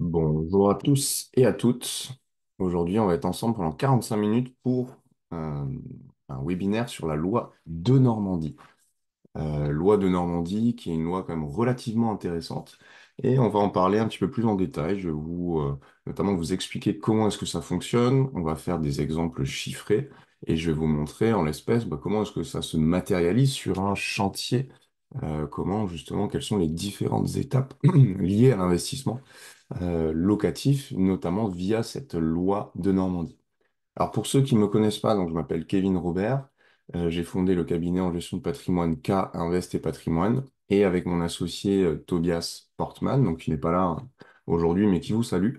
Bonjour à tous et à toutes. Aujourd'hui, on va être ensemble pendant 45 minutes pour euh, un webinaire sur la loi de Normandie. Loi de Normandie, qui est une loi quand même relativement intéressante. Et on va en parler un petit peu plus en détail. Je vais notamment vous expliquer comment est-ce que ça fonctionne. On va faire des exemples chiffrés et je vais vous montrer en l'espèce comment est-ce que ça se matérialise sur un chantier. Comment justement, quelles sont les différentes étapes liées à l'investissement locatif, notamment via cette loi de Normandie. Alors pour ceux qui ne me connaissent pas, donc je m'appelle Kevin Robert, j'ai fondé le cabinet en gestion de patrimoine K Invest et Patrimoine, et avec mon associé Tobias Portman, donc qui n'est pas là aujourd'hui, mais qui vous salue,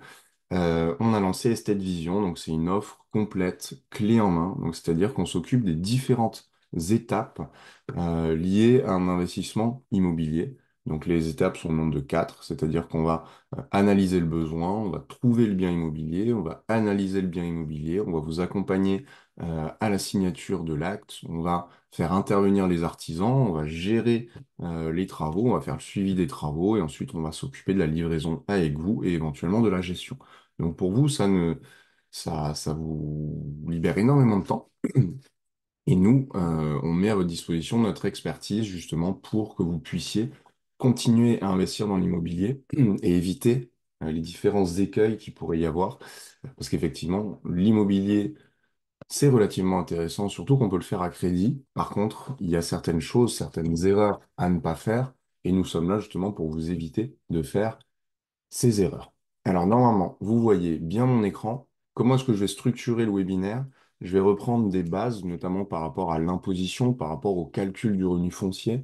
on a lancé Estate Vision, donc c'est une offre complète, clé en main, donc c'est-à-dire qu'on s'occupe des différentes étapes liées à un investissement immobilier. Donc les étapes sont au nombre de quatre, c'est-à-dire qu'on va analyser le besoin, on va trouver le bien immobilier, on va analyser le bien immobilier, on va vous accompagner à la signature de l'acte, on va faire intervenir les artisans, on va gérer les travaux, on va faire le suivi des travaux et ensuite on va s'occuper de la livraison avec vous et éventuellement de la gestion. Donc pour vous, ça vous libère énormément de temps. Et nous, on met à votre disposition notre expertise justement pour que vous puissiez continuer à investir dans l'immobilier et éviter les différents écueils qu'il pourrait y avoir. Parce qu'effectivement, l'immobilier, c'est relativement intéressant, surtout qu'on peut le faire à crédit. Par contre, il y a certaines choses, certaines erreurs à ne pas faire. Et nous sommes là justement pour vous éviter de faire ces erreurs. Alors normalement, vous voyez bien mon écran. Comment est-ce que je vais structurer le webinaire? Je vais reprendre des bases, notamment par rapport à l'imposition, par rapport au calcul du revenu foncier.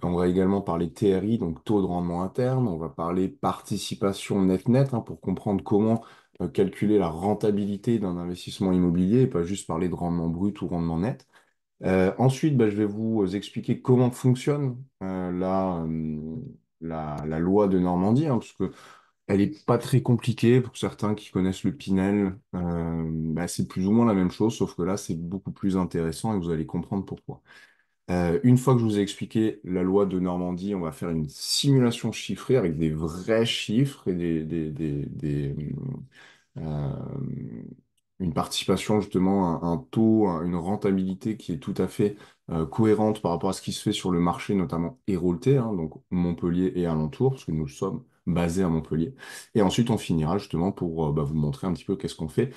On va également parler TRI, donc taux de rendement interne. On va parler participation net-net, pour comprendre comment calculer la rentabilité d'un investissement immobilier et pas juste parler de rendement brut ou rendement net. Ensuite, je vais vous expliquer comment fonctionne la loi de Normandie, parce que elle est pas très compliquée pour certains qui connaissent le Pinel. C'est plus ou moins la même chose, sauf que là, c'est beaucoup plus intéressant et vous allez comprendre pourquoi. Une fois que je vous ai expliqué la loi de Normandie, on va faire une simulation chiffrée avec des vrais chiffres et euh, une participation, justement, un taux, une rentabilité qui est tout à fait cohérente par rapport à ce qui se fait sur le marché, notamment Héraultais, donc Montpellier et alentours, parce que nous sommes basés à Montpellier. Et ensuite, on finira justement pour vous montrer un petit peu qu'est-ce qu'on fait,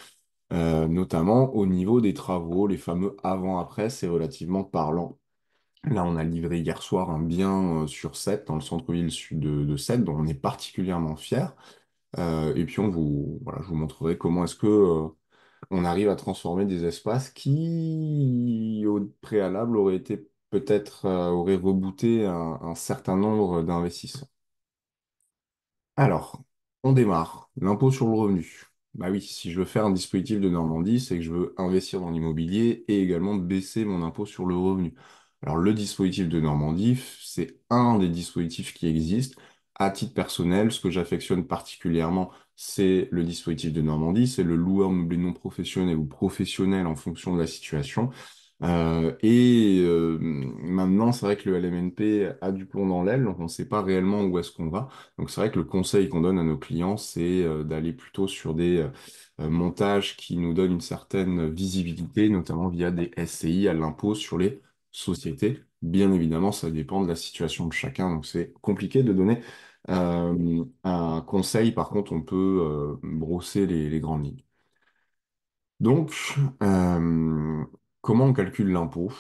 notamment au niveau des travaux, les fameux avant-après, c'est relativement parlant. Là, on a livré hier soir un bien sur Sète, dans le centre-ville sud de Sète, dont on est particulièrement fiers. Et puis, voilà, je vous montrerai comment est-ce que on arrive à transformer des espaces qui, au préalable, auraient été peut-être auraient rebooté un certain nombre d'investisseurs. Alors, on démarre. L'impôt sur le revenu. Bah oui, si je veux faire un dispositif de Normandie, c'est que je veux investir dans l'immobilier et également baisser mon impôt sur le revenu. Alors, le dispositif de Normandie, c'est un des dispositifs qui existent. À titre personnel, ce que j'affectionne particulièrement, c'est le dispositif de Normandie, c'est le loueur meublé non professionnel ou professionnel en fonction de la situation. Maintenant, c'est vrai que le LMNP a du plomb dans l'aile, donc on ne sait pas réellement où est-ce qu'on va. Donc c'est vrai que le conseil qu'on donne à nos clients, c'est d'aller plutôt sur des montages qui nous donnent une certaine visibilité, notamment via des SCI à l'impôt sur les sociétés. Bien évidemment, ça dépend de la situation de chacun, donc c'est compliqué de donner un conseil. Par contre, on peut brosser les grandes lignes. Donc, comment on calcule l'impôt?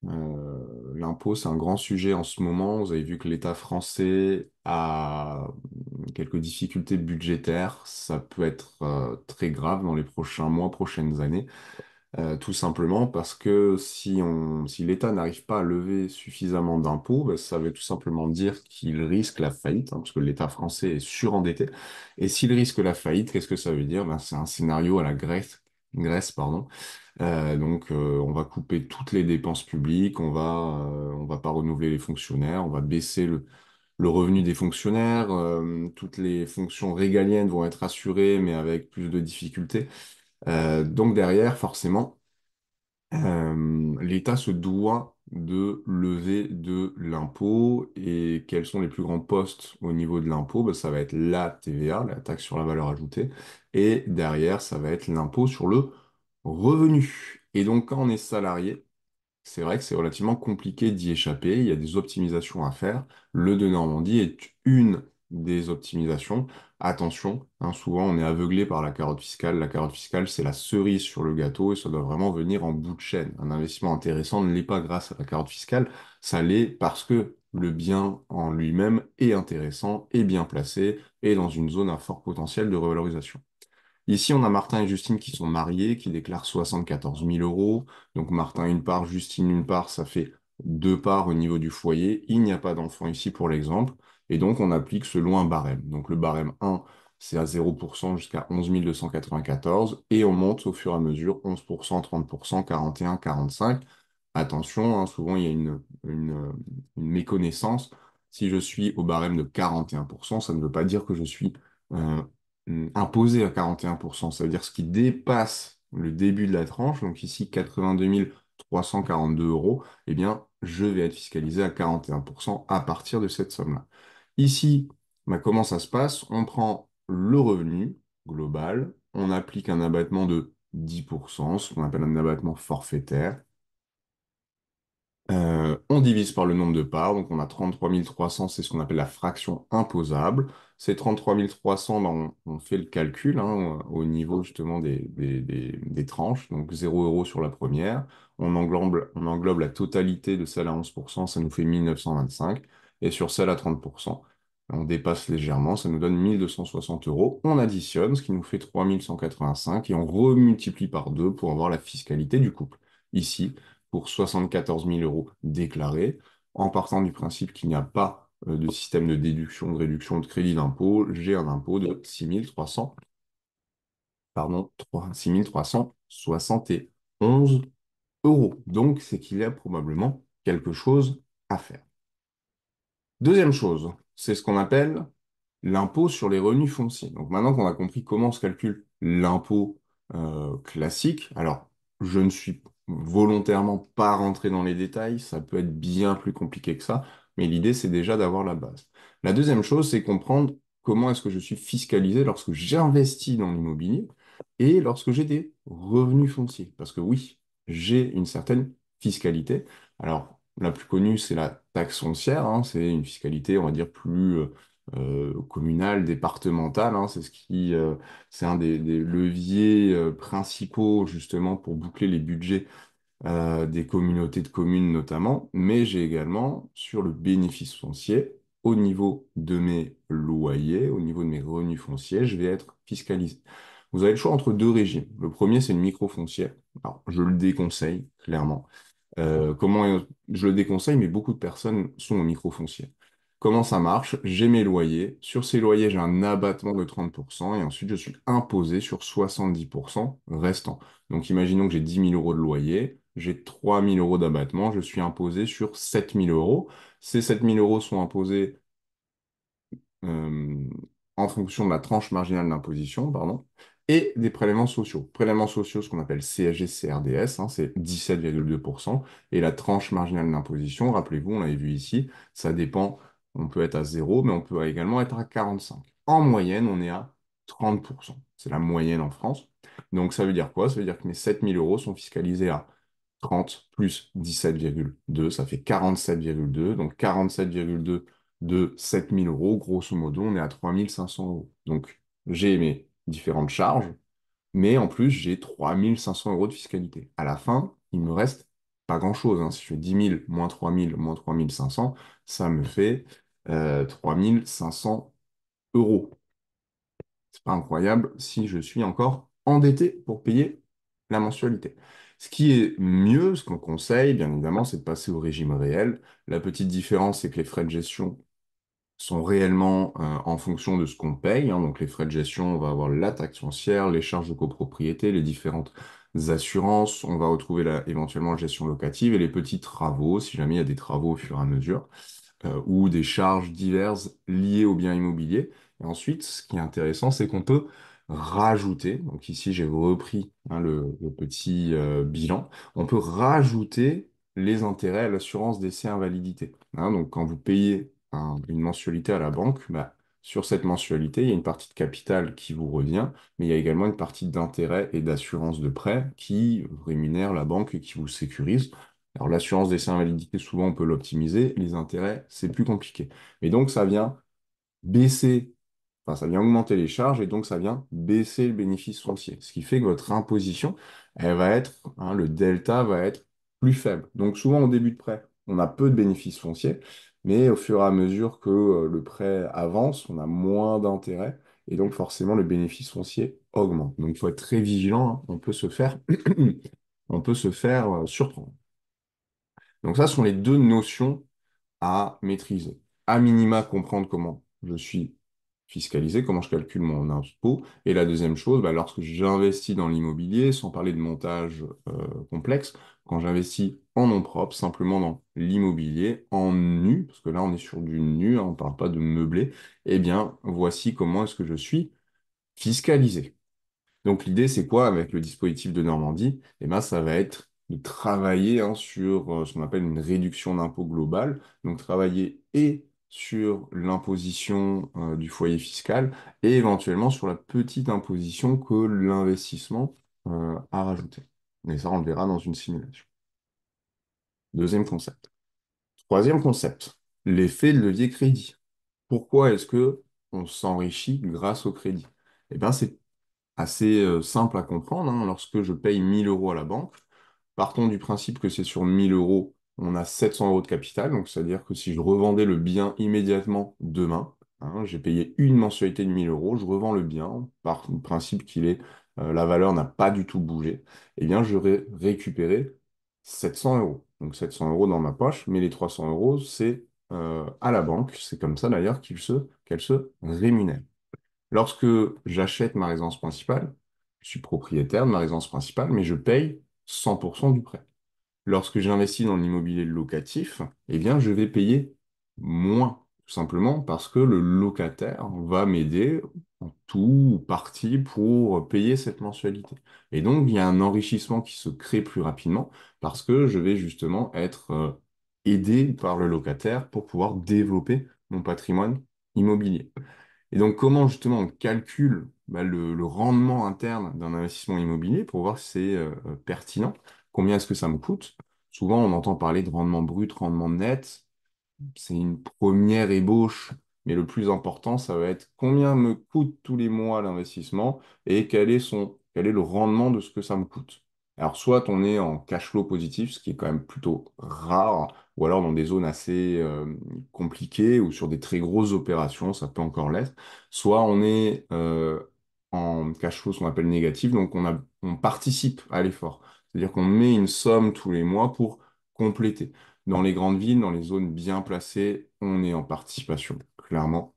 L'impôt, c'est un grand sujet en ce moment. Vous avez vu que l'État français a quelques difficultés budgétaires. Ça peut être très grave dans les prochains mois, prochaines années. Tout simplement parce que si l'État n'arrive pas à lever suffisamment d'impôts, ça veut tout simplement dire qu'il risque la faillite, parce que l'État français est surendetté. Et s'il risque la faillite, qu'est-ce que ça veut dire? C'est un scénario à la Grèce, pardon. On va couper toutes les dépenses publiques, on va pas renouveler les fonctionnaires, on va baisser le revenu des fonctionnaires, toutes les fonctions régaliennes vont être assurées, mais avec plus de difficultés. Donc derrière, forcément, l'État se doit de lever de l'impôt. Et quels sont les plus grands postes au niveau de l'impôt? Ben, ça va être la TVA, la taxe sur la valeur ajoutée, et derrière, ça va être l'impôt sur le revenu. Et donc, quand on est salarié, c'est vrai que c'est relativement compliqué d'y échapper. Il y a des optimisations à faire. Le de Normandie est une des optimisations. Attention, hein, souvent on est aveuglé par la carotte fiscale. La carotte fiscale, c'est la cerise sur le gâteau et ça doit vraiment venir en bout de chaîne. Un investissement intéressant ne l'est pas grâce à la carotte fiscale, ça l'est parce que le bien en lui-même est intéressant, est bien placé et dans une zone à fort potentiel de revalorisation. Ici, on a Martin et Justine qui sont mariés, qui déclarent 74 000 euros. Donc Martin une part, Justine une part, ça fait deux parts au niveau du foyer. Il n'y a pas d'enfant ici pour l'exemple. Et donc on applique selon un barème. Donc le barème 1, c'est à 0% jusqu'à 11 294. Et on monte au fur et à mesure 11%, 30%, 41, 45. Attention, hein, souvent il y a une méconnaissance. Si je suis au barème de 41%, ça ne veut pas dire que je suis euh, imposé à 41%. Ça veut dire ce qui dépasse le début de la tranche, donc ici 82 342 euros, eh bien, je vais être fiscalisé à 41% à partir de cette somme-là. Ici, bah, comment ça se passe? On prend le revenu global, on applique un abattement de 10%, ce qu'on appelle un abattement forfaitaire. On divise par le nombre de parts, donc on a 33 300, c'est ce qu'on appelle la fraction imposable. Ces 33 300, ben, on fait le calcul hein, au niveau justement des tranches, donc 0 € sur la première. On englobe la totalité de celle à 11%, ça nous fait 1925. Et sur celle à 30%, on dépasse légèrement, ça nous donne 1260 euros. On additionne, ce qui nous fait 3185, et on remultiplie par 2 pour avoir la fiscalité du couple. Ici, pour 74 000 euros déclarés, en partant du principe qu'il n'y a pas de système de déduction, de réduction de crédit d'impôt, j'ai un impôt de 6 300, pardon, 6 371 euros. Donc, c'est qu'il y a probablement quelque chose à faire. Deuxième chose, c'est ce qu'on appelle l'impôt sur les revenus fonciers. Donc maintenant qu'on a compris comment se calcule l'impôt classique, alors je ne suis volontairement pas rentré dans les détails, ça peut être bien plus compliqué que ça, mais l'idée c'est déjà d'avoir la base. La deuxième chose, c'est comprendre comment est-ce que je suis fiscalisé lorsque j'investis dans l'immobilier et lorsque j'ai des revenus fonciers. Parce que oui, j'ai une certaine fiscalité. Alors, la plus connue, c'est la taxe foncière, hein, c'est une fiscalité, on va dire, plus communale, départementale, hein, c'est un des leviers principaux justement pour boucler les budgets des communautés de communes notamment, mais j'ai également sur le bénéfice foncier, au niveau de mes loyers, au niveau de mes revenus fonciers, je vais être fiscalisé. Vous avez le choix entre deux régimes. Le premier, c'est le micro-foncière. Alors, je le déconseille, clairement. Je le déconseille, mais beaucoup de personnes sont au micro-foncier. Comment ça marche? J'ai mes loyers. Sur ces loyers, j'ai un abattement de 30% et ensuite je suis imposé sur 70% restant. Donc imaginons que j'ai 10 000 euros de loyer, j'ai 3 000 euros d'abattement, je suis imposé sur 7 000 euros. Ces 7 000 euros sont imposés euh, en fonction de la tranche marginale d'imposition, pardon, et des prélèvements sociaux. Prélèvements sociaux, ce qu'on appelle CSG, CRDS, hein, c'est 17,2%, et la tranche marginale d'imposition, rappelez-vous, on l'avait vu ici, ça dépend, on peut être à 0, mais on peut également être à 45. En moyenne, on est à 30%. C'est la moyenne en France. Donc ça veut dire quoi? Ça veut dire que mes 7 000 euros sont fiscalisés à 30 plus 17,2, ça fait 47,2. Donc 47,2 de 7 000 euros, grosso modo, on est à 3 500 euros. Donc j'ai mes différentes charges, mais en plus j'ai 3 500 euros de fiscalité. À la fin, il me reste pas grand-chose, hein. Si je fais 10 000 moins 3 000 moins 3 500, ça me fait 3 500 euros. C'est pas incroyable si je suis encore endetté pour payer la mensualité. Ce qui est mieux, ce qu'on conseille, bien évidemment, c'est de passer au régime réel. La petite différence, c'est que les frais de gestion sont réellement en fonction de ce qu'on paye, hein. Donc les frais de gestion, on va avoir la taxe foncière, les charges de copropriété, les différentes assurances, on va retrouver éventuellement la gestion locative et les petits travaux, si jamais il y a des travaux au fur et à mesure ou des charges diverses liées aux biens immobiliers. Et ensuite, ce qui est intéressant, c'est qu'on peut rajouter, donc ici j'ai repris hein, le petit bilan, on peut rajouter les intérêts à l'assurance décès invalidité. Hein, donc, quand vous payez une mensualité à la banque, bah, sur cette mensualité, il y a une partie de capital qui vous revient, mais il y a également une partie d'intérêt et d'assurance de prêt qui rémunère la banque et qui vous sécurise. Alors, l'assurance décès invalidité, souvent, on peut l'optimiser. Les intérêts, c'est plus compliqué. Mais donc, ça vient baisser, enfin, ça vient augmenter les charges et donc ça vient baisser le bénéfice foncier. Ce qui fait que votre imposition, elle va être, hein, le delta va être plus faible. Donc souvent au début de prêt, on a peu de bénéfices fonciers, mais au fur et à mesure que le prêt avance, on a moins d'intérêt et donc forcément le bénéfice foncier augmente. Donc il faut être très vigilant, hein. On peut se faire, on peut se faire surprendre. Donc ça ce sont les deux notions à maîtriser. À minima, comprendre comment je suis fiscalisé, comment je calcule mon impôt. Et la deuxième chose, bah, lorsque j'investis dans l'immobilier, sans parler de montage complexe, quand j'investis en nom propre, simplement dans l'immobilier, en nu, parce que là on est sur du nu, hein, on ne parle pas de meublé, eh bien voici comment est-ce que je suis fiscalisé. Donc l'idée, c'est quoi avec le dispositif de Normandie? Eh ben, ça va être de travailler hein, sur ce qu'on appelle une réduction d'impôt globale. Donc travailler et sur l'imposition du foyer fiscal et éventuellement sur la petite imposition que l'investissement a rajoutée. Mais ça, on le verra dans une simulation. Deuxième concept. Troisième concept, l'effet de levier crédit. Pourquoi est-ce que on s'enrichit grâce au crédit? Eh bien, c'est assez simple à comprendre, hein. Lorsque je paye 1000 euros à la banque, partons du principe que c'est sur 1000 euros, on a 700 euros de capital. Donc, c'est-à-dire que si je revendais le bien immédiatement demain, hein, j'ai payé une mensualité de 1000 euros, je revends le bien, par le principe qu'il est, la valeur n'a pas du tout bougé, eh bien, j'aurais récupéré 700 euros. Donc, 700 euros dans ma poche, mais les 300 euros, c'est à la banque. C'est comme ça d'ailleurs qu'elle se rémunère. Lorsque j'achète ma résidence principale, je suis propriétaire de ma résidence principale, mais je paye 100% du prêt. Lorsque j'investis dans l'immobilier locatif, eh bien, je vais payer moins, tout simplement parce que le locataire va m'aider en tout ou partie pour payer cette mensualité. Et donc, il y a un enrichissement qui se crée plus rapidement parce que je vais justement être aidé par le locataire pour pouvoir développer mon patrimoine immobilier. Et donc, comment justement on calcule bah, le rendement interne d'un investissement immobilier pour voir si c'est pertinent? Combien est-ce que ça me coûte? Souvent, on entend parler de rendement brut, rendement net. C'est une première ébauche, mais le plus important, ça va être combien me coûte tous les mois l'investissement et quel est le rendement de ce que ça me coûte. Alors, soit on est en cash flow positif, ce qui est quand même plutôt rare, ou alors dans des zones assez compliquées ou sur des très grosses opérations, ça peut encore l'être. Soit on est en cash flow, ce qu'on appelle négatif, donc on participe à l'effort. C'est-à-dire qu'on met une somme tous les mois pour compléter. Dans les grandes villes, dans les zones bien placées, on est en participation, clairement.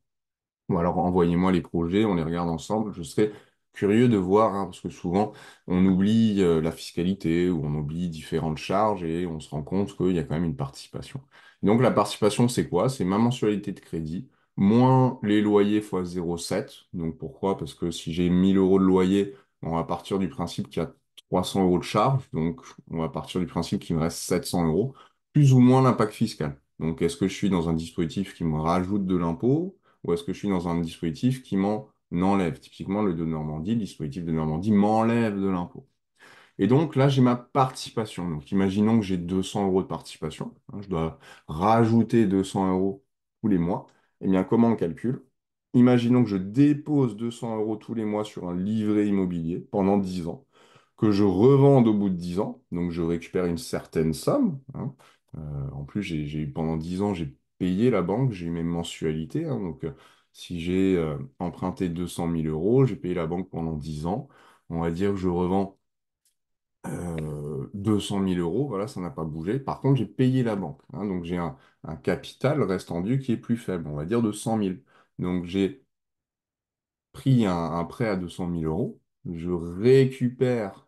Ou alors envoyez-moi les projets, on les regarde ensemble. Je serais curieux de voir, hein, parce que souvent on oublie la fiscalité ou on oublie différentes charges et on se rend compte qu'il y a quand même une participation. Donc la participation, c'est quoi? C'est ma mensualité de crédit, moins les loyers fois 0,7. Donc pourquoi? Parce que si j'ai 1000 euros de loyer, on va partir du principe qu'il y a 300 euros de charge. Donc on va partir du principe qu'il me reste 700 euros, plus ou moins l'impact fiscal. Donc est-ce que je suis dans un dispositif qui me rajoute de l'impôt? Ou est-ce que je suis dans un dispositif qui m'en enlève? Typiquement, le dispositif de Normandie m'enlève de l'impôt. Et donc là, j'ai ma participation. Donc imaginons que j'ai 200 euros de participation, hein, je dois rajouter 200 euros tous les mois. Eh bien, comment on calcule? Imaginons que je dépose 200 euros tous les mois sur un livret immobilier pendant 10 ans, que je revende au bout de 10 ans, donc je récupère une certaine somme, hein. En plus, pendant 10 ans, j'ai payé la banque, j'ai eu mes mensualités, hein. Donc si j'ai emprunté 200 000 euros, j'ai payé la banque pendant 10 ans, on va dire que je revends 200 000 euros, voilà, ça n'a pas bougé. Par contre, j'ai payé la banque, hein. Donc j'ai un capital restant dû qui est plus faible, on va dire de 100 000. Donc j'ai pris un prêt à 200 000 euros, je récupère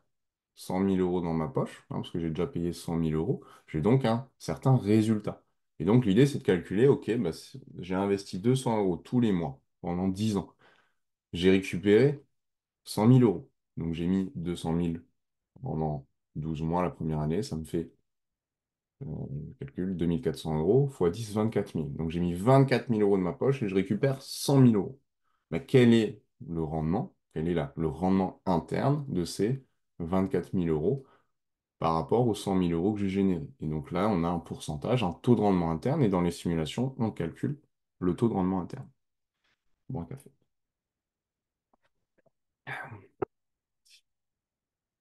100 000 euros dans ma poche, hein, parce que j'ai déjà payé 100 000 euros, j'ai donc un certain résultat. Et donc l'idée, c'est de calculer, ok, bah, j'ai investi 200 euros tous les mois pendant 10 ans. J'ai récupéré 100 000 euros. Donc j'ai mis 200 000 pendant 12 mois la première année, ça me fait calcul 2 400 € fois 10, 24 000. Donc j'ai mis 24 000 € de ma poche et je récupère 100 000 €. Mais quel est le rendement? Quel est le rendement interne de ces 24 000 € par rapport aux 100 000 € que j'ai générés? Et donc là, on a un pourcentage, un taux de rendement interne, et dans les simulations, on calcule le taux de rendement interne. Bon, un café.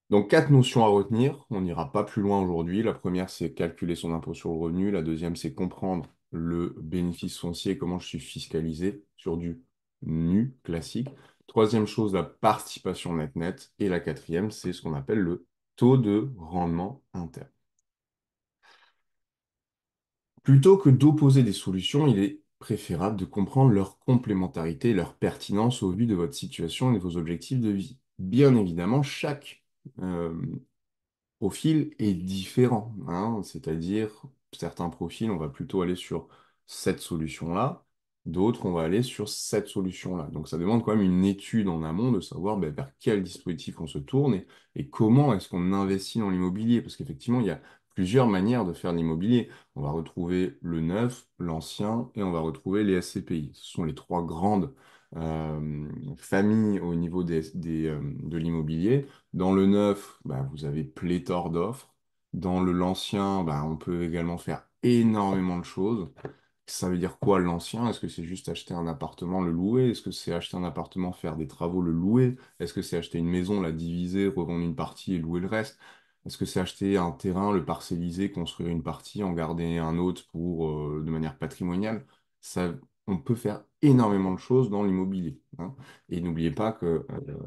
Donc, quatre notions à retenir. On n'ira pas plus loin aujourd'hui. La première, c'est calculer son impôt sur le revenu. La deuxième, c'est comprendre le bénéfice foncier et comment je suis fiscalisé sur du nu classique. Troisième chose, la participation net-net. Et la quatrième, c'est ce qu'on appelle le taux de rendement interne. Plutôt que d'opposer des solutions, il est préférable de comprendre leur complémentarité et leur pertinence au vu de votre situation et de vos objectifs de vie. Bien évidemment, chaque euh, profil est différent, hein. C'est-à-dire, certains profils, on va plutôt aller sur cette solution-là, d'autres, on va aller sur cette solution-là. Donc ça demande quand même une étude en amont de savoir ben, vers quel dispositif on se tourne et comment est-ce qu'on investit dans l'immobilier. Parce qu'effectivement, il y a plusieurs manières de faire de l'immobilier. On va retrouver le neuf, l'ancien, et on va retrouver les SCPI. Ce sont les trois grandes familles au niveau de l'immobilier. Dans le neuf, bah, vous avez pléthore d'offres. Dans l'ancien, bah, on peut également faire énormément de choses. Ça veut dire quoi l'ancien? Est-ce que c'est juste acheter un appartement, le louer? Est-ce que c'est acheter un appartement, faire des travaux, le louer? Est-ce que c'est acheter une maison, la diviser, revendre une partie et louer le reste? Est-ce que c'est acheter un terrain, le parcelliser, construire une partie, en garder un autre pour, de manière patrimoniale? Ça, on peut faire énormément de choses dans l'immobilier, hein. Et n'oubliez pas que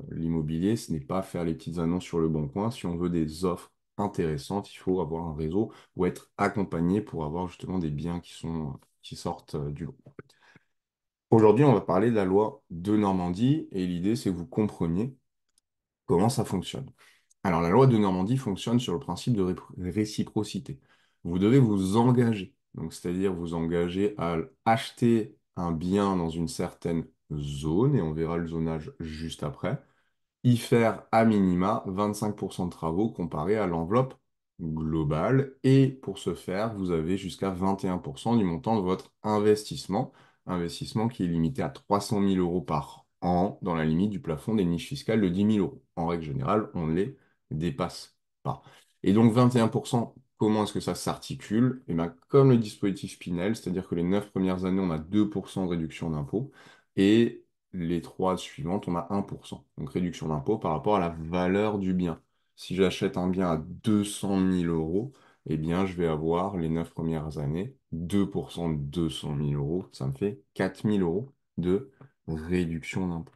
l'immobilier, ce n'est pas faire les petites annonces sur le bon coin. Si on veut des offres intéressantes, il faut avoir un réseau ou être accompagné pour avoir justement des biens qui sortent du lot. Aujourd'hui, on va parler de la loi de Normandie et l'idée, c'est que vous compreniez comment ça fonctionne. Alors, la loi de Normandie fonctionne sur le principe de réciprocité. Vous devez vous engager, donc c'est-à-dire vous engager à acheter un bien dans une certaine zone, et on verra le zonage juste après, y faire à minima 25% de travaux comparé à l'enveloppe globale. Et pour ce faire, vous avez jusqu'à 21% du montant de votre investissement. Investissement qui est limité à 300 000 € par an dans la limite du plafond des niches fiscales de 10 000 €. En règle générale, on ne les dépasse pas. Et donc 21%, comment est-ce que ça s'articule? Eh bien, comme le dispositif Pinel, c'est-à-dire que les 9 premières années, on a 2% de réduction d'impôt. Et les trois suivantes, on a 1%. Donc réduction d'impôt par rapport à la valeur du bien. Si j'achète un bien à 200 000 €, eh bien, je vais avoir les 9 premières années, 2% de 200 000 €, ça me fait 4 000 € de réduction d'impôt.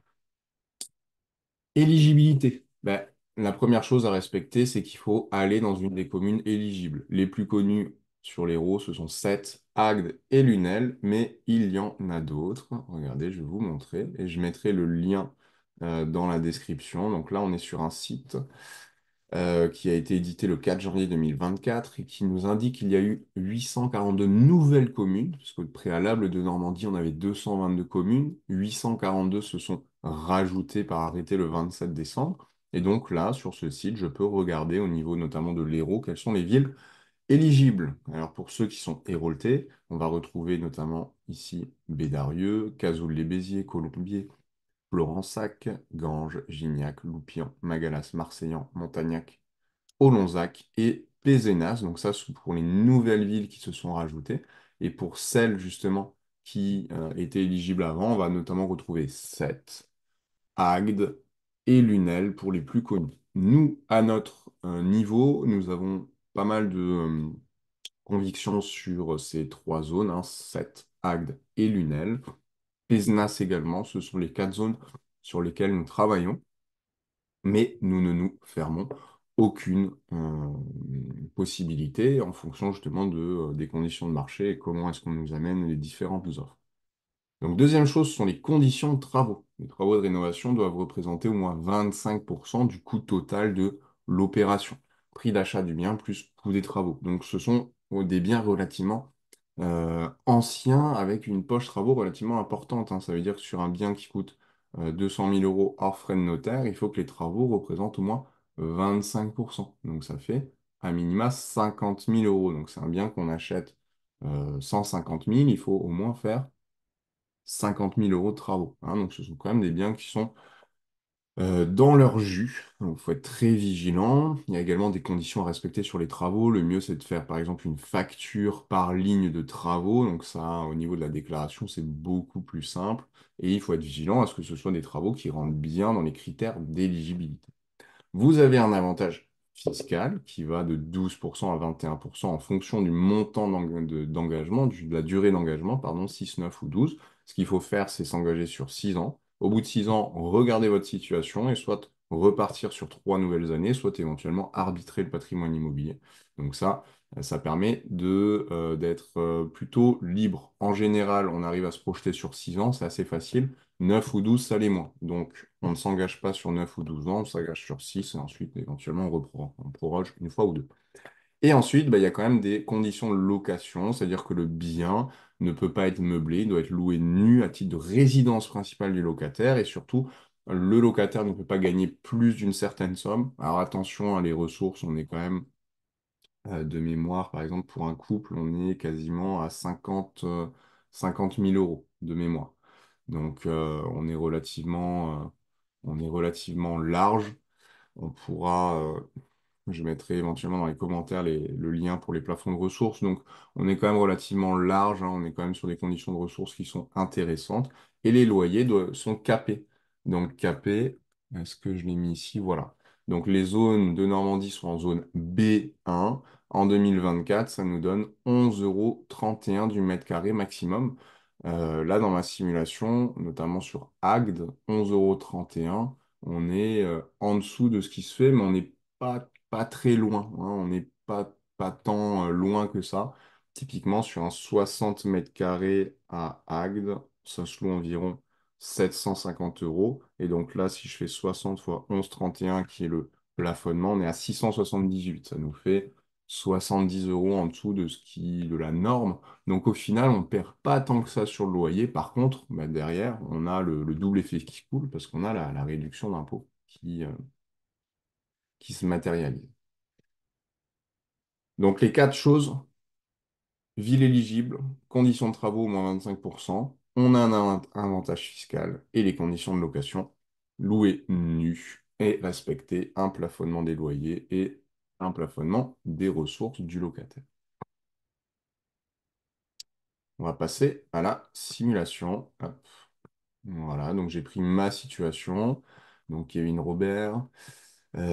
Éligibilité. Ben, la première chose à respecter, c'est qu'il faut aller dans une des communes éligibles. Les plus connues sur l'Hérault, ce sont Sète, Agde et Lunel, mais il y en a d'autres. Regardez, je vais vous montrer et je mettrai le lien dans la description. Donc là, on est sur un site qui a été édité le 4 janvier 2024 et qui nous indique qu'il y a eu 842 nouvelles communes, puisque au préalable de Normandie, on avait 222 communes. 842 se sont rajoutées par arrêté le 27 décembre. Et donc là, sur ce site, je peux regarder au niveau notamment de l'Hérault, quelles sont les villes éligibles. Alors pour ceux qui sont héroltais, on va retrouver notamment ici Bédarieux, Cazoul-les-Béziers, Colombier, Florensac, Ganges, Gignac, Loupian, Magalas, Marseillan, Montagnac, Olonzac et Pézenas. Donc ça, c'est pour les nouvelles villes qui se sont rajoutées. Et pour celles justement qui étaient éligibles avant, on va notamment retrouver Sète, Agde et Lunel pour les plus connus. Nous, à notre niveau, nous avons pas mal de convictions sur ces trois zones, hein, Sète, Agde et Lunel. Pézenas également, ce sont les quatre zones sur lesquelles nous travaillons, mais nous ne nous fermons aucune possibilité en fonction justement des conditions de marché et comment est-ce qu'on nous amène les différentes offres. Donc, deuxième chose, ce sont les conditions de travaux. Les travaux de rénovation doivent représenter au moins 25% du coût total de l'opération. Prix d'achat du bien plus coût des travaux. Donc, ce sont des biens relativement anciens avec une poche travaux relativement importante, hein. Ça veut dire que sur un bien qui coûte 200 000 € hors frais de notaire, il faut que les travaux représentent au moins 25%. Donc, ça fait à minima 50 000 euros. Donc c'est un bien qu'on achète 150 000, il faut au moins faire 50 000 euros de travaux, hein. Donc ce sont quand même des biens qui sont dans leur jus. Donc, il faut être très vigilant. Il y a également des conditions à respecter sur les travaux. Le mieux, c'est de faire, par exemple, une facture par ligne de travaux. Donc ça, au niveau de la déclaration, c'est beaucoup plus simple. Et il faut être vigilant à ce que ce soit des travaux qui rentrent bien dans les critères d'éligibilité. Vous avez un avantage fiscal qui va de 12% à 21% en fonction du montant d'engagement, de la durée d'engagement, pardon, 6, 9 ou 12. Ce qu'il faut faire, c'est s'engager sur 6 ans. Au bout de 6 ans, regardez votre situation et soit repartir sur 3 nouvelles années, soit éventuellement arbitrer le patrimoine immobilier. Donc ça permet d'être plutôt libre. En général, on arrive à se projeter sur 6 ans, c'est assez facile. 9 ou 12, ça l'est moins. Donc, on ne s'engage pas sur 9 ou 12 ans, on s'engage sur 6 et ensuite, éventuellement, on proroge une fois ou deux. Et ensuite, bah, il y a quand même des conditions de location, c'est-à-dire que le bien ne peut pas être meublé, il doit être loué nu à titre de résidence principale du locataire et surtout, le locataire ne peut pas gagner plus d'une certaine somme. Alors attention, à les ressources, on est quand même de mémoire, par exemple, pour un couple, on est quasiment à 50 000 euros de mémoire. Donc, on est relativement large. On pourra, je mettrai éventuellement dans les commentaires le lien pour les plafonds de ressources. Donc, on est quand même relativement large, hein. On est quand même sur des conditions de ressources qui sont intéressantes. Et les loyers sont capés. Donc, capés, est-ce que je l'ai mis ici? Voilà. Donc, les zones de Normandie sont en zone B1. En 2024, ça nous donne 11,31 € du mètre carré maximum. Là, dans ma simulation, notamment sur Agde, 11,31 €, on est en dessous de ce qui se fait, mais on n'est pas très loin, hein. On n'est pas tant loin que ça. Typiquement, sur un 60 mètres carrés à Agde, ça se loue environ 750 euros. Et donc là, si je fais 60 fois 11,31, qui est le plafonnement, on est à 678. Ça nous fait 70 euros en dessous de la norme. Donc au final, on ne perd pas tant que ça sur le loyer. Par contre, bah, derrière, on a le double effet qui coule parce qu'on a la réduction d'impôt qui se matérialise. Donc les quatre choses, ville éligible, conditions de travaux moins 25%, on a un avantage fiscal et les conditions de location, louer nu et respecter un plafonnement des loyers et un plafonnement des ressources du locataire. On va passer à la simulation. Hop. Voilà, donc j'ai pris ma situation. Donc Kevin Robert,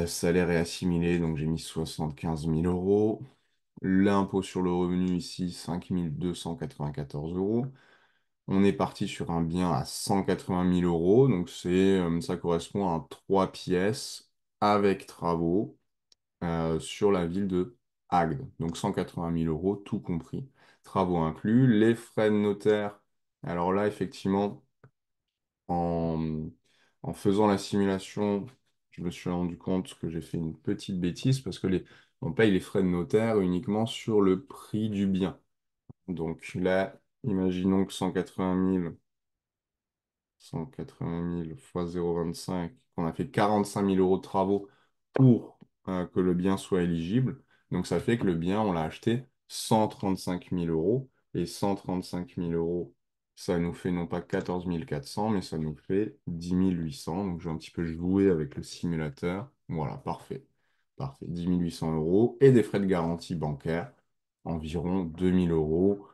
salaire et assimilé, donc j'ai mis 75 000 euros. L'impôt sur le revenu ici, 5 294 euros. On est parti sur un bien à 180 000 euros, donc ça correspond à un 3 pièces avec travaux sur la ville de Agde. Donc 180 000 euros, tout compris, travaux inclus. Les frais de notaire, alors là, effectivement, en, en faisant la simulation, je me suis rendu compte que j'ai fait une petite bêtise parce que on paye les frais de notaire uniquement sur le prix du bien. Donc là, imaginons que 180 000 fois 0,25, qu'on a fait 45 000 euros de travaux pour que le bien soit éligible. Donc ça fait que le bien, on l'a acheté 135 000 euros. Et 135 000 euros, ça nous fait non pas 14 400, mais ça nous fait 10 800. Donc je vais un petit peu jouer avec le simulateur. Voilà, parfait. Parfait. 10 800 euros et des frais de garantie bancaire, environ 2 000 euros.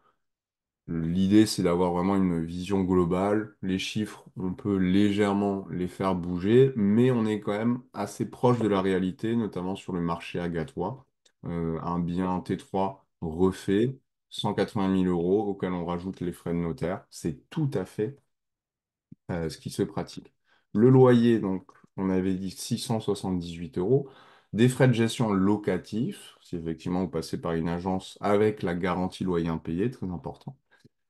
L'idée, c'est d'avoir vraiment une vision globale. Les chiffres, on peut légèrement les faire bouger, mais on est quand même assez proche de la réalité, notamment sur le marché agatois. Un bien T3 refait, 180 000 euros, auquel on rajoute les frais de notaire. C'est tout à fait ce qui se pratique. Le loyer, donc, on avait dit 678 euros. Des frais de gestion locatifs, si effectivement vous passez par une agence avec la garantie loyer impayé, très important.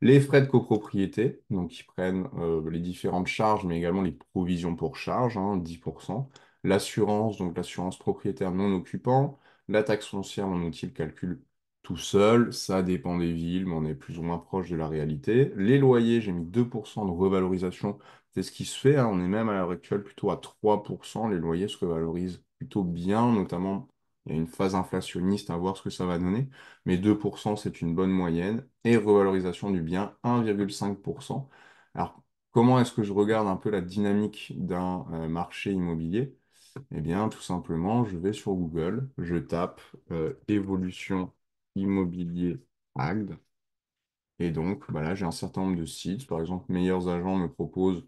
Les frais de copropriété, donc qui prennent les différentes charges, mais également les provisions pour charges, hein, 10%. L'assurance, donc l'assurance propriétaire non occupant. La taxe foncière, mon outil le calcul tout seul. Ça dépend des villes, mais on est plus ou moins proche de la réalité. Les loyers, j'ai mis 2% de revalorisation. C'est ce qui se fait, hein. On est même à l'heure actuelle plutôt à 3%. Les loyers se revalorisent plutôt bien, notamment Il y a une phase inflationniste à voir ce que ça va donner, mais 2% c'est une bonne moyenne. Et revalorisation du bien, 1,5%. Alors, comment est-ce que je regarde un peu la dynamique d'un marché immobilier? Eh bien, tout simplement, je vais sur Google, je tape évolution immobilier AGD. Et donc, bah là, j'ai un certain nombre de sites. Par exemple, Meilleurs Agents me propose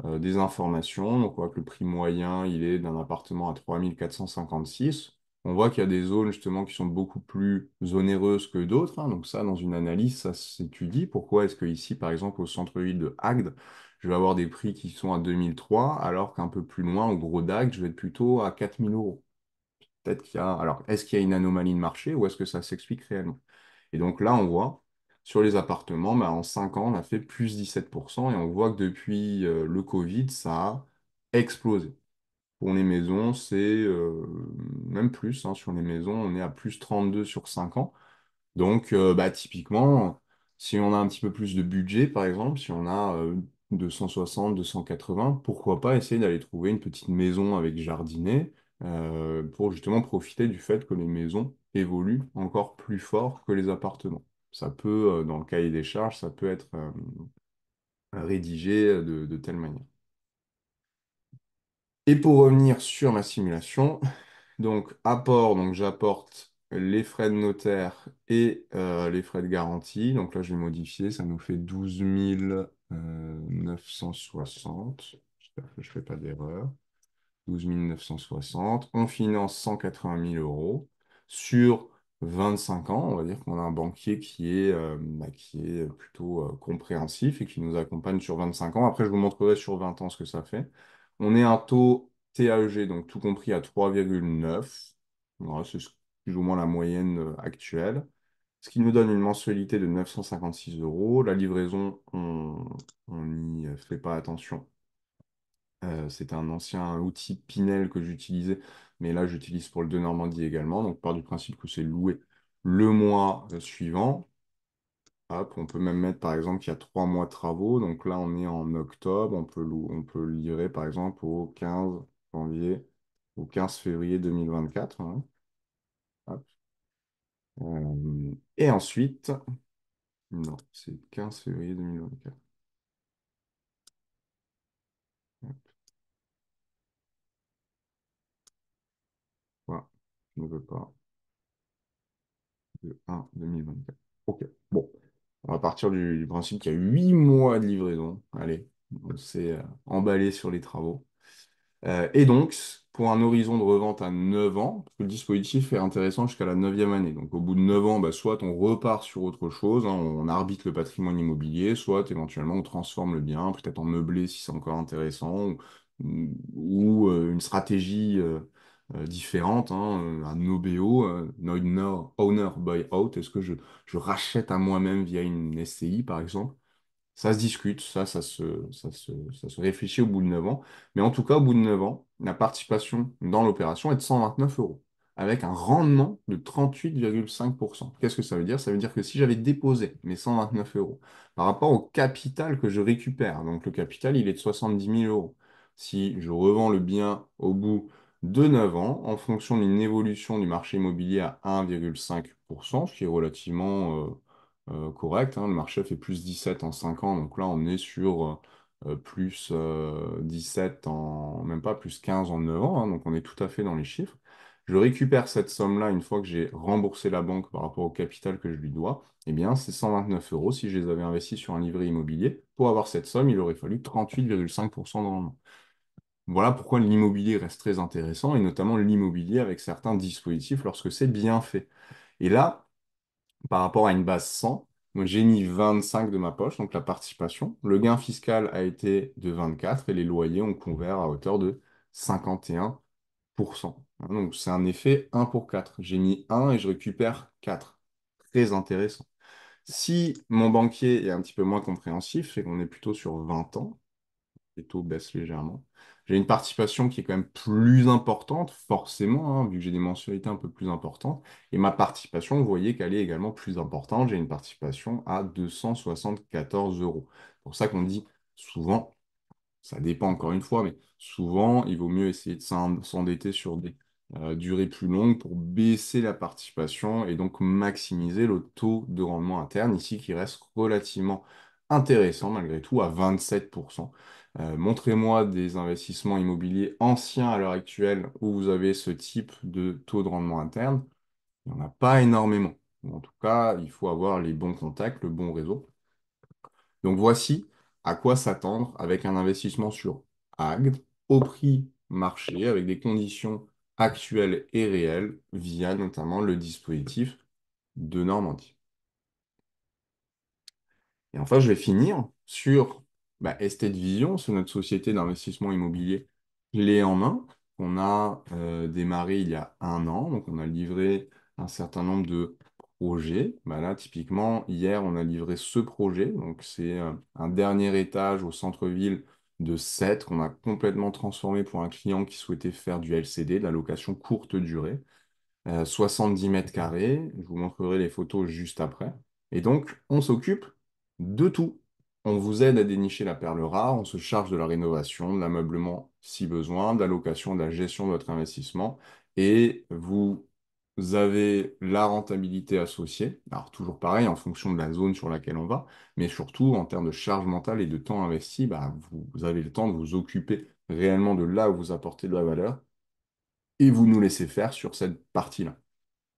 des informations. Donc, on voit que le prix moyen, il est d'un appartement à 3 456. On voit qu'il y a des zones justement qui sont beaucoup plus onéreuses que d'autres, hein. Donc ça, dans une analyse, ça s'étudie. Pourquoi est-ce que ici, par exemple, au centre-ville de Agde, je vais avoir des prix qui sont à 2003, alors qu'un peu plus loin, au Gros d'Agde, je vais être plutôt à 4 000 euros. Peut-être qu'il y a... Alors, est-ce qu'il y a une anomalie de marché ou est-ce que ça s'explique réellement? Et donc là, on voit, sur les appartements, bah, en 5 ans, on a fait plus 17% et on voit que depuis le Covid, ça a explosé. Pour les maisons, c'est même plus, hein, sur les maisons, on est à plus 32 sur 5 ans. Donc, bah, typiquement, si on a un petit peu plus de budget, par exemple, si on a 260, 280, pourquoi pas essayer d'aller trouver une petite maison avec jardinet pour justement profiter du fait que les maisons évoluent encore plus fort que les appartements. Ça peut, dans le cahier des charges, ça peut être rédigé de telle manière. Et pour revenir sur ma simulation, donc, apport, donc j'apporte les frais de notaire et les frais de garantie. Donc là, je vais modifier, ça nous fait 12 960. J'espère que je ne fais pas d'erreur. 12 960. On finance 180 000 € sur 25 ans. On va dire qu'on a un banquier qui est plutôt compréhensif et qui nous accompagne sur 25 ans. Après, je vous montrerai sur 20 ans ce que ça fait. On est un taux TAEG, donc tout compris à 3,9. Voilà, c'est plus ou moins la moyenne actuelle. Ce qui nous donne une mensualité de 956 euros. La livraison, on n'y fait pas attention. C'était un ancien outil Pinel que j'utilisais, mais là j'utilise pour le de Normandie également. Donc, part du principe que c'est loué le mois suivant. Hop, on peut même mettre par exemple qu'il y a 3 mois de travaux. Donc là, on est en octobre. On peut le livrer par exemple au 15 janvier, au 15 février 2024, hein. Hop. Et ensuite, non, c'est 15 février 2024. Hop, voilà, je ne veux pas. De 1 2024. Ok, bon. On va partir du principe qu'il y a 8 mois de livraison. Allez, on s'est emballé sur les travaux. Et donc, pour un horizon de revente à 9 ans, parce que le dispositif est intéressant jusqu'à la 9e année. Donc, au bout de 9 ans, bah, soit on repart sur autre chose, hein, on arbitre le patrimoine immobilier, soit éventuellement on transforme le bien, peut-être en meublé si c'est encore intéressant, ou une stratégie différente, hein, un OBO, Owner by Out. Est-ce que je rachète à moi-même via une SCI, par exemple? Ça se discute, ça se réfléchit au bout de 9 ans. Mais en tout cas, au bout de 9 ans, la participation dans l'opération est de 129 euros, avec un rendement de 38,5%. Qu'est-ce que ça veut dire? Ça veut dire que si j'avais déposé mes 129 euros par rapport au capital que je récupère, donc le capital, il est de 70 000 euros. Si je revends le bien au bout de 9 ans, en fonction d'une évolution du marché immobilier à 1,5%, ce qui est relativement correct, hein. Le marché fait plus 17 en 5 ans, donc là on est sur plus 17 en, même pas plus 15 en 9 ans, hein. Donc on est tout à fait dans les chiffres. Je récupère cette somme-là une fois que j'ai remboursé la banque par rapport au capital que je lui dois. Eh bien, c'est 129 euros. Si je les avais investis sur un livret immobilier, pour avoir cette somme, il aurait fallu 38,5% de rendement. Voilà pourquoi l'immobilier reste très intéressant, et notamment l'immobilier avec certains dispositifs lorsque c'est bien fait. Et là, par rapport à une base 100, moi j'ai mis 25 de ma poche, donc la participation. Le gain fiscal a été de 24 et les loyers ont couvert à hauteur de 51%. Hein, donc c'est un effet 1 pour 4. J'ai mis 1 et je récupère 4. Très intéressant. Si mon banquier est un petit peu moins compréhensif et qu'on est plutôt sur 20 ans, les taux baissent légèrement. J'ai une participation qui est quand même plus importante, forcément, hein, vu que j'ai des mensualités un peu plus importantes. Et ma participation, vous voyez qu'elle est également plus importante. J'ai une participation à 274 euros. C'est pour ça qu'on dit souvent, ça dépend encore une fois, mais souvent, il vaut mieux essayer de s'endetter sur durée plus longue pour baisser la participation et donc maximiser le taux de rendement interne, ici qui reste relativement intéressant malgré tout à 27%. Montrez-moi des investissements immobiliers anciens à l'heure actuelle où vous avez ce type de taux de rendement interne. Il n'y en a pas énormément. En tout cas, il faut avoir les bons contacts, le bon réseau. Donc voici à quoi s'attendre avec un investissement sur AGD au prix marché, avec des conditions actuelles et réelles, via notamment le dispositif de Normandie. Et enfin, je vais finir sur Estate Vision, c'est notre société d'investissement immobilier clé en main qu'on a démarré il y a un an. Donc, on a livré un certain nombre de projets. Là, typiquement, hier, on a livré ce projet. Donc, c'est un dernier étage au centre-ville de Sète qu'on a complètement transformé pour un client qui souhaitait faire du LCD, de la location courte durée. 70 mètres carrés. Je vous montrerai les photos juste après. Et donc, on s'occupe de tout. On vous aide à dénicher la perle rare, on se charge de la rénovation, de l'ameublement si besoin, de la location, de la gestion de votre investissement. Et vous avez la rentabilité associée. Alors, toujours pareil, en fonction de la zone sur laquelle on va, mais surtout en termes de charge mentale et de temps investi, vous avez le temps de vous occuper réellement de là où vous apportez de la valeur et vous nous laissez faire sur cette partie-là.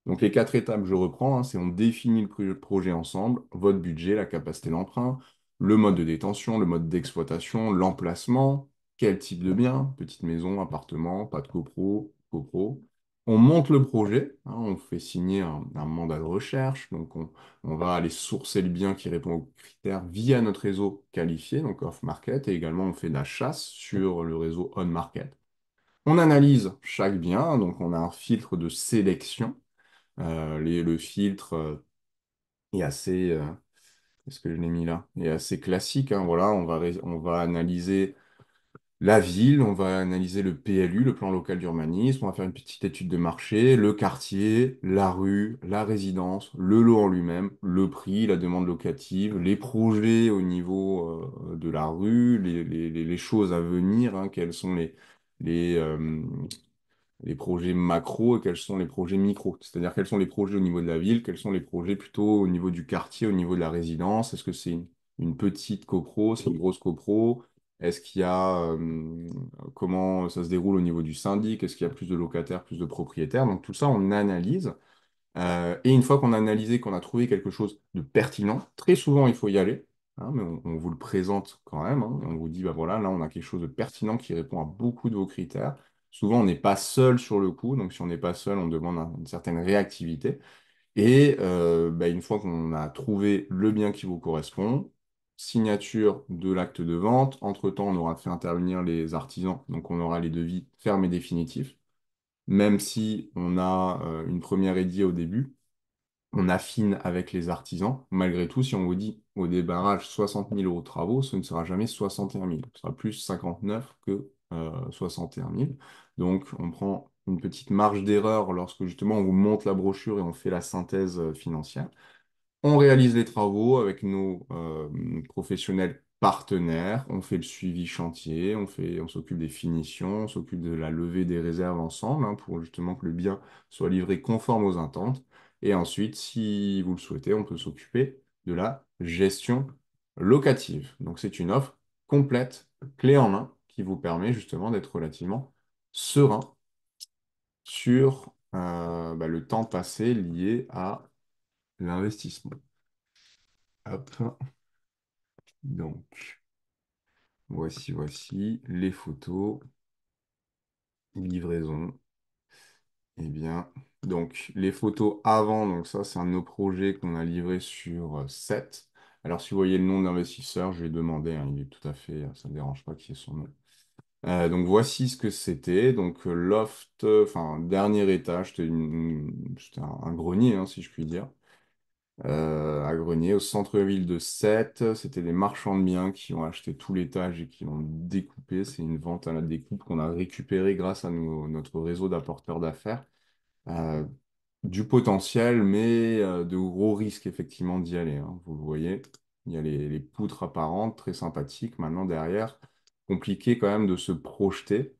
Donc les quatre étapes, je reprends, c'est on définit le projet ensemble, votre budget, la capacité d'emprunt, le mode de détention, le mode d'exploitation, l'emplacement, quel type de bien, petite maison, appartement, pas de copro, copro. On monte le projet, on fait signer un mandat de recherche, donc on va aller sourcer le bien qui répond aux critères via notre réseau qualifié, donc off-market, et également on fait de la chasse sur le réseau on-market. On analyse chaque bien, donc on a un filtre de sélection. Le filtre est assez, est-ce que je l'ai mis là? Est assez classique, hein, voilà, on va analyser la ville, on va analyser le PLU, le plan local d'urbanisme, on va faire une petite étude de marché, le quartier, la rue, la résidence, le lot en lui-même, le prix, la demande locative, les projets au niveau de la rue, les choses à venir, hein, quels sont les, euh, les projets macro et quels sont les projets micro. C'est-à-dire quels sont les projets au niveau de la ville, quels sont les projets plutôt au niveau du quartier, au niveau de la résidence. Est-ce que c'est une petite copro, c'est une grosse copro? Est-ce qu'il y a comment ça se déroule au niveau du syndic? Est-ce qu'il y a plus de locataires, plus de propriétaires? Donc tout ça, on analyse. Et une fois qu'on a analysé, qu'on a trouvé quelque chose de pertinent, très souvent il faut y aller, hein, mais on vous le présente quand même, hein, on vous dit, bah voilà, là on a quelque chose de pertinent qui répond à beaucoup de vos critères. Souvent on n'est pas seul sur le coup, donc si on n'est pas seul, on demande une certaine réactivité. Et une fois qu'on a trouvé le bien qui vous correspond, signature de l'acte de vente, entre-temps on aura fait intervenir les artisans, donc on aura les devis fermes et définitifs. Même si on a une première édit au début, on affine avec les artisans. Malgré tout, si on vous dit au débarrage 60 000 euros de travaux, ce ne sera jamais 61 000. Ce sera plus 59 que 61 000. Donc, on prend une petite marge d'erreur lorsque justement on vous monte la brochure et on fait la synthèse financière. On réalise les travaux avec nos professionnels partenaires, on fait le suivi chantier, on s'occupe des finitions, on s'occupe de la levée des réserves ensemble, hein, pour justement que le bien soit livré conforme aux attentes. Et ensuite, si vous le souhaitez, on peut s'occuper de la gestion locative. Donc c'est une offre complète, clé en main, qui vous permet justement d'être relativement serein sur le temps passé lié à l'investissement. Hop. Donc, voici les photos, livraison. Eh bien, donc les photos avant, donc ça, c'est un de nos projets qu'on a livré sur 7. Alors, si vous voyez le nom de l'investisseur, je vais demander, hein, il est tout à fait, ça ne me dérange pas qu'il y ait son nom. Donc, voici ce que c'était. Donc, loft, enfin, dernier étage, c'était un grenier, hein, si je puis dire. À Grenier, au centre-ville de Sète. C'était des marchands de biens qui ont acheté tout l'étage et qui l'ont découpé. C'est une vente à la découpe qu'on a récupérée grâce à notre réseau d'apporteurs d'affaires. Euh, du potentiel, mais de gros risques effectivement d'y aller, hein. Vous le voyez, il y a les poutres apparentes, très sympathiques. Maintenant, derrière, compliqué quand même de se projeter.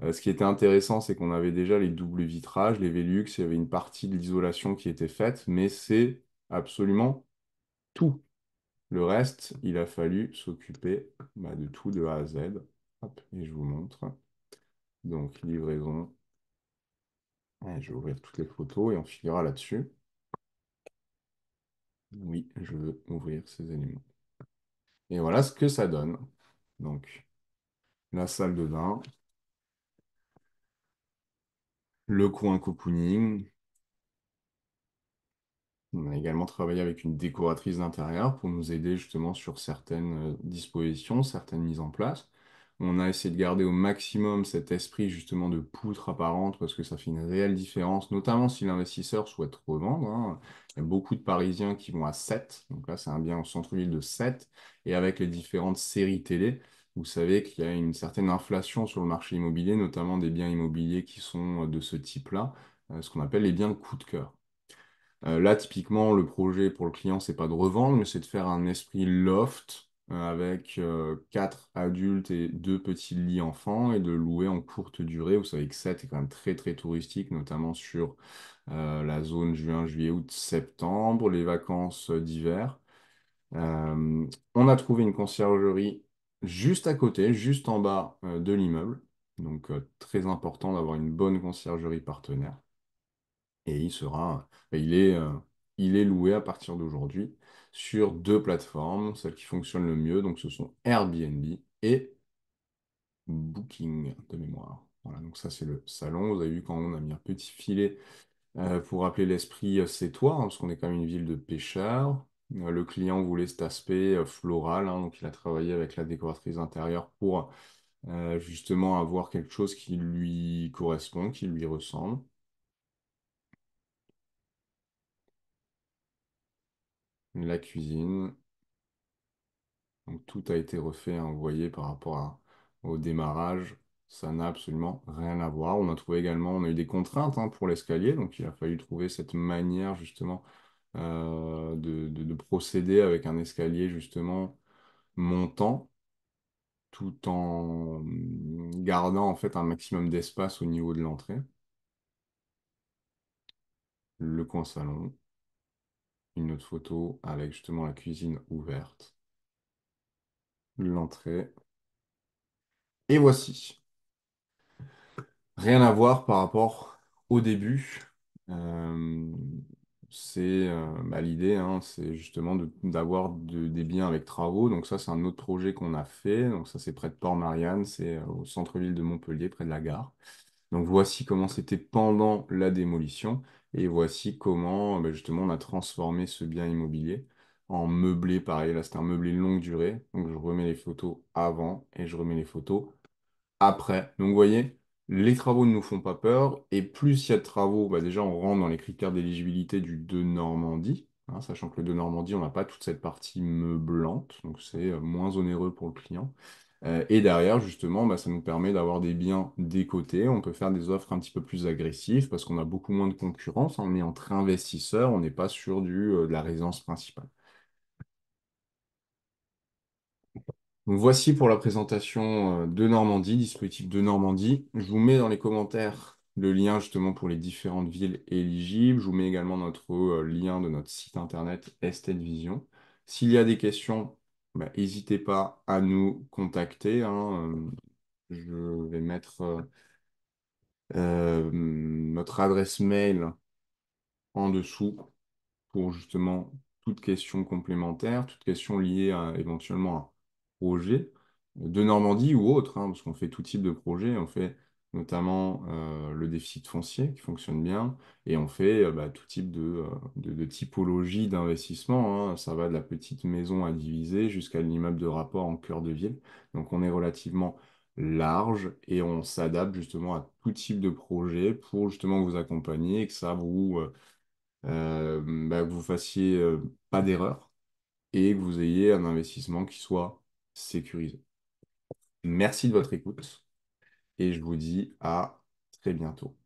Ce qui était intéressant, c'est qu'on avait déjà les doubles vitrages, les Velux, il y avait une partie de l'isolation qui était faite, mais c'est absolument tout. Le reste, il a fallu s'occuper de tout de A à Z. Hop, et je vous montre. Donc, livraison. Ouais, je vais ouvrir toutes les photos et on filera là-dessus. Oui, je veux ouvrir ces éléments. Et voilà ce que ça donne. Donc, la salle de bain, le coin cocooning. On a également travaillé avec une décoratrice d'intérieur pour nous aider justement sur certaines dispositions, certaines mises en place. On a essayé de garder au maximum cet esprit justement de poutre apparente parce que ça fait une réelle différence, notamment si l'investisseur souhaite revendre, hein. Il y a beaucoup de Parisiens qui vont à 7, donc là c'est un bien au centre-ville de 7, et avec les différentes séries télé, vous savez qu'il y a une certaine inflation sur le marché immobilier, notamment des biens immobiliers qui sont de ce type-là, ce qu'on appelle les biens de coup de cœur. Là, typiquement, le projet pour le client, c'est pas de revendre, mais c'est de faire un esprit loft avec 4 adultes et 2 petits lits enfants et de louer en courte durée. Vous savez que 7 est quand même très très touristique, notamment sur la zone juin, juillet, août, septembre, les vacances d'hiver. Euh, on a trouvé une conciergerie juste à côté, juste en bas de l'immeuble. Donc, très important d'avoir une bonne conciergerie partenaire. Et il est loué à partir d'aujourd'hui sur 2 plateformes, celles qui fonctionnent le mieux. Donc, ce sont Airbnb et Booking de mémoire. Voilà, donc ça, c'est le salon. Vous avez vu quand on a mis un petit filet pour rappeler l'esprit sétois, hein, parce qu'on est quand même une ville de pêcheurs. Le client voulait cet aspect floral, hein, donc il a travaillé avec la décoratrice intérieure pour justement avoir quelque chose qui lui correspond, qui lui ressemble. La cuisine. Donc tout a été refait, hein, vous voyez, par rapport au démarrage, ça n'a absolument rien à voir. On a trouvé également, on a eu des contraintes pour l'escalier, donc il a fallu trouver cette manière justement de procéder avec un escalier justement montant, tout en gardant en fait un maximum d'espace au niveau de l'entrée. Le coin salon, une autre photo avec justement la cuisine ouverte, l'entrée. Et voici. Rien à voir par rapport au début. Euh, l'idée, hein, c'est justement d'avoir des biens avec travaux. Donc ça, c'est un autre projet qu'on a fait. Donc ça, c'est près de Port-Marianne, c'est au centre-ville de Montpellier, près de la gare. Donc voici comment c'était pendant la démolition. Et voici comment justement on a transformé ce bien immobilier en meublé. Pareil, là, c'est un meublé longue durée. Donc je remets les photos avant et je remets les photos après. Donc, vous voyez, les travaux ne nous font pas peur. Et plus il y a de travaux, déjà, on rentre dans les critères d'éligibilité du De Normandie, hein, sachant que le De Normandie, on n'a pas toute cette partie meublante. Donc, c'est moins onéreux pour le client. Et derrière, justement, ça nous permet d'avoir des biens décotés. On peut faire des offres un petit peu plus agressives parce qu'on a beaucoup moins de concurrence. On est entre investisseurs, on n'est pas sur de la résidence principale. Donc voici pour la présentation de Normandie, dispositif de Normandie. Je vous mets dans les commentaires le lien justement pour les différentes villes éligibles. Je vous mets également notre lien de notre site internet Estate Vision. S'il y a des questions, n'hésitez pas à nous contacter, hein. Je vais mettre notre adresse mail en dessous pour justement toute question complémentaire, toute question liée éventuellement à un projet de Normandie ou autre, hein, parce qu'on fait tout type de projet. On fait notamment le déficit foncier qui fonctionne bien et on fait tout type de typologie d'investissement, hein. Ça va de la petite maison à diviser jusqu'à l'immeuble de rapport en cœur de ville. Donc on est relativement large et on s'adapte justement à tout type de projet pour justement vous accompagner et que ça que vous fassiez pas d'erreur et que vous ayez un investissement qui soit sécurisé. Merci de votre écoute et je vous dis à très bientôt.